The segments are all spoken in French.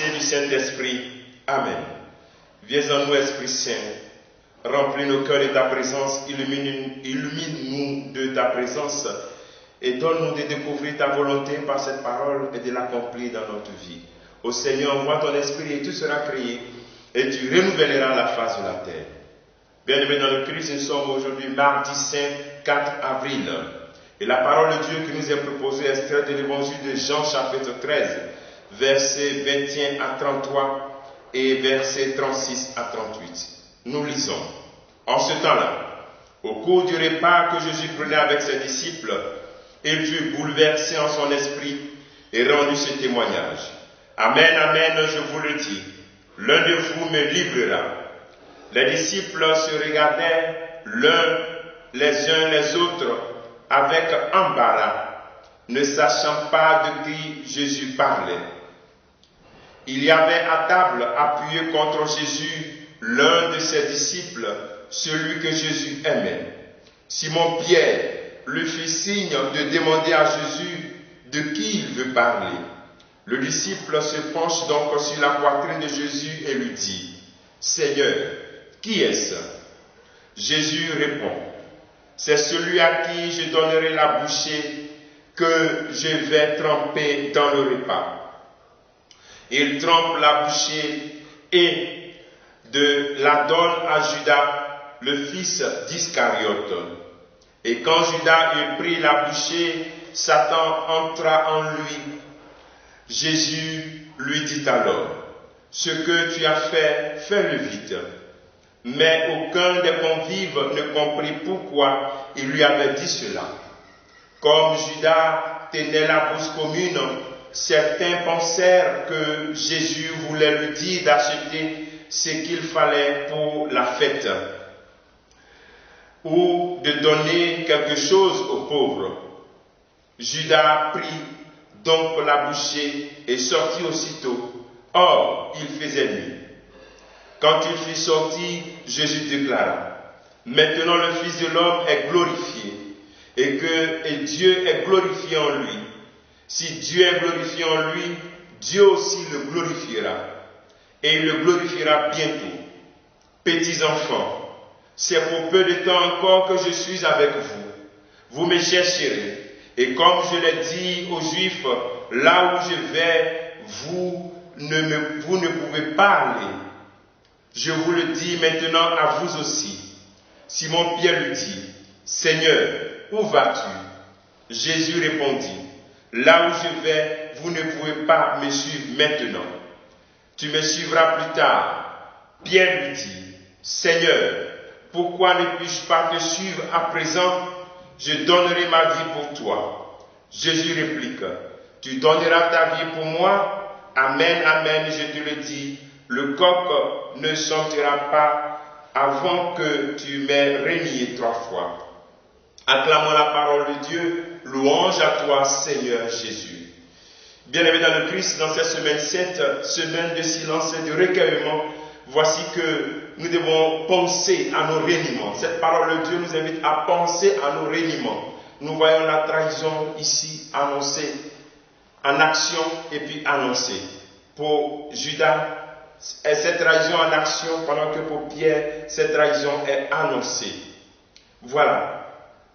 l'unité du Saint-Esprit. Amen. Viens en nous, Esprit Saint, remplis nos cœurs de ta présence, illumine-nous de ta présence et donne-nous de découvrir ta volonté par cette parole et de l'accomplir dans notre vie. Ô Seigneur, envoie ton Esprit et tout sera créé et tu renouvelleras la face de la terre. Bien-aimés dans le Christ, nous sommes aujourd'hui mardi saint 4 avril. Et la parole de Dieu qui nous est proposée est extraite de l'évangile de Jean chapitre 13, versets 21 à 33 et versets 36 à 38. Nous lisons. En ce temps-là, au cours du repas que Jésus prenait avec ses disciples, il fut bouleversé en son esprit et rendu ce témoignage. Amen, amen, je vous le dis, l'un de vous me livrera. Les disciples se regardaient l'un les uns les autres avec embarras, ne sachant pas de qui Jésus parlait. Il y avait à table, appuyé contre Jésus, l'un de ses disciples, celui que Jésus aimait. Simon-Pierre lui fit signe de demander à Jésus de qui il veut parler. Le disciple se penche donc sur la poitrine de Jésus et lui dit, « Seigneur, qui est-ce » Jésus répond, « C'est celui à qui je donnerai la bouchée que je vais tremper dans le repas. » Il trempe la bouchée et la donne à Judas, le fils d'Iscariote. Et quand Judas eut pris la bouchée, Satan entra en lui. Jésus lui dit alors, « Ce que tu as fait, fais-le vite. » Mais aucun des convives ne comprit pourquoi il lui avait dit cela. Comme Judas tenait la bourse commune, certains pensèrent que Jésus voulait lui dire d'acheter ce qu'il fallait pour la fête, ou de donner quelque chose aux pauvres. Judas prit donc la bouchée et sortit aussitôt. Or, il faisait nuit. Quand il fut sorti, Jésus déclara, « Maintenant le Fils de l'homme est glorifié, et Dieu est glorifié en lui. Si Dieu est glorifié en lui, Dieu aussi le glorifiera, et il le glorifiera bientôt. Petits enfants, c'est pour peu de temps encore que je suis avec vous. Vous me chercherez, et comme je l'ai dit aux Juifs, là où je vais, vous ne pouvez pas aller. Je vous le dis maintenant à vous aussi. » Simon-Pierre lui dit, « Seigneur, où vas-tu » Jésus répondit, « Là où je vais, vous ne pouvez pas me suivre maintenant. Tu me suivras plus tard. » Pierre lui dit, « Seigneur, pourquoi ne puis-je pas te suivre à présent? Je donnerai ma vie pour toi. » Jésus réplique, « Tu donneras ta vie pour moi? Amen, amen, je te le dis. Le coq ne chantera pas avant que tu m'aies renié 3 fois. » Acclamons la parole de Dieu. Louange à toi, Seigneur Jésus. Bien-aimés dans le Christ, dans cette semaine 7, semaine de silence et de recueillement, voici que nous devons penser à nos reniements. Cette parole de Dieu nous invite à penser à nos reniements. Nous voyons la trahison ici annoncée, en action et puis annoncée. Pour Judas, et cette trahison en action, pendant que pour Pierre, cette trahison est annoncée. Voilà.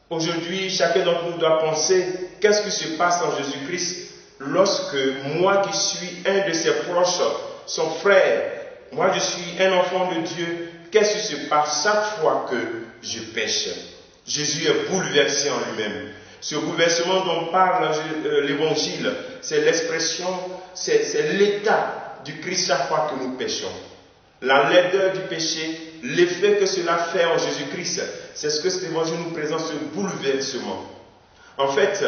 Aujourd'hui, chacun d'entre nous doit penser, qu'est-ce qui se passe en Jésus-Christ lorsque moi qui suis un de ses proches, son frère, moi je suis un enfant de Dieu, qu'est-ce qui se passe chaque fois que je pêche? Jésus est bouleversé en lui-même. Ce bouleversement dont parle l'évangile, c'est l'expression, c'est l'état du Christ chaque fois que nous péchons. La laideur du péché, l'effet que cela fait en Jésus-Christ, c'est ce que cet évangile nous présente, ce bouleversement. En fait,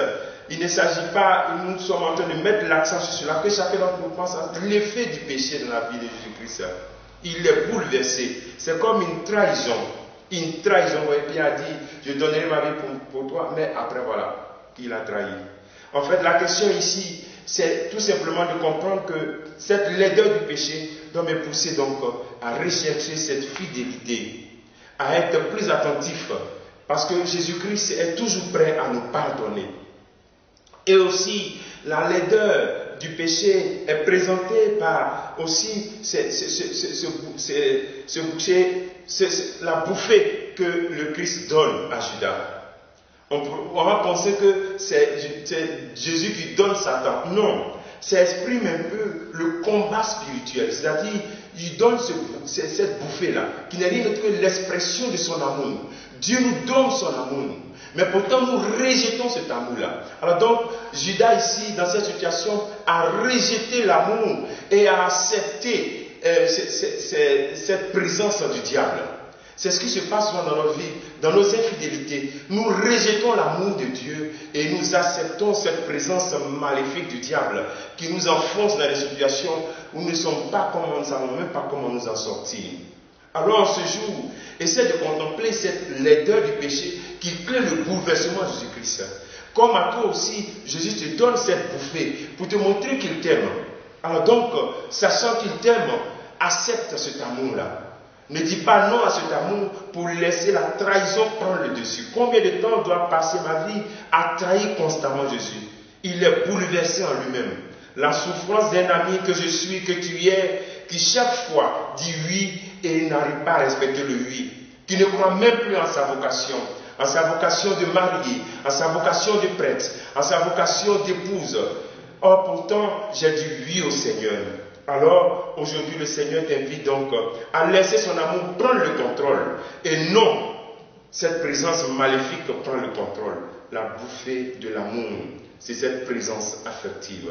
il ne s'agit pas, nous sommes en train de mettre l'accent sur cela, que chacun d'entre nous pense à l'effet du péché dans la vie de Jésus-Christ. Il est bouleversé. C'est comme une trahison. Une trahison, et puis il a dit, je donnerai ma vie pour toi, mais après voilà, il a trahi. En fait, la question ici, c'est tout simplement de comprendre que cette laideur du péché doit me pousser donc à rechercher cette fidélité, à être plus attentif, parce que Jésus-Christ est toujours prêt à nous pardonner. Et aussi, la laideur du péché est présenté par aussi la bouffée que le Christ donne à Judas. On va penser que c'est Jésus qui donne Satan. Non, ça exprime un peu le combat spirituel. C'est-à-dire, il donne cette bouffée-là, qui n'est rien d'autre que l'expression de son amour. Dieu nous donne son amour. Mais pourtant, nous rejetons cet amour-là. Alors donc, Judas ici, dans cette situation, a rejeté l'amour et a accepté cette présence du diable. C'est ce qui se passe souvent dans nos vies, dans nos infidélités. Nous rejetons l'amour de Dieu et nous acceptons cette présence maléfique du diable qui nous enfonce dans des situations où nous ne sommes pas comme nous ne savons même pas comment nous en sortir. Alors ce jour, essaie de contempler cette laideur du péché qui crée le bouleversement de Jésus-Christ. Comme à toi aussi, Jésus te donne cette bouffée pour te montrer qu'il t'aime. Alors donc, sachant qu'il t'aime, accepte cet amour-là. Ne dis pas non à cet amour pour laisser la trahison prendre le dessus. Combien de temps doit passer ma vie à trahir constamment Jésus? Il est bouleversé en lui-même. La souffrance d'un ami que je suis, que tu es, qui chaque fois dit oui et n'arrive pas à respecter le oui, qui ne croit même plus en sa vocation de marié, en sa vocation de prêtre, en sa vocation d'épouse. Or pourtant, j'ai dit oui au Seigneur. Alors, aujourd'hui, le Seigneur t'invite donc à laisser son amour prendre le contrôle. Et non, cette présence maléfique prend le contrôle. La bouffée de l'amour, c'est cette présence affective.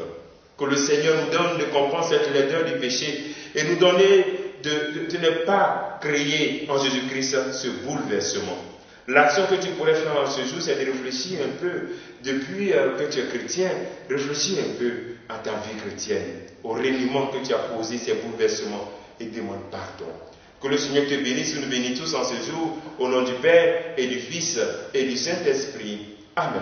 Que le Seigneur nous donne de comprendre cette laideur du péché et nous donner de ne pas créer en Jésus-Christ ce bouleversement. L'action que tu pourrais faire en ce jour, c'est de réfléchir un peu, depuis que tu es chrétien, réfléchis un peu à ta vie chrétienne, au reniement que tu as posé, ces bouleversements, et demande pardon. Que le Seigneur te bénisse, nous bénisse tous en ce jour, au nom du Père et du Fils et du Saint-Esprit. Amen.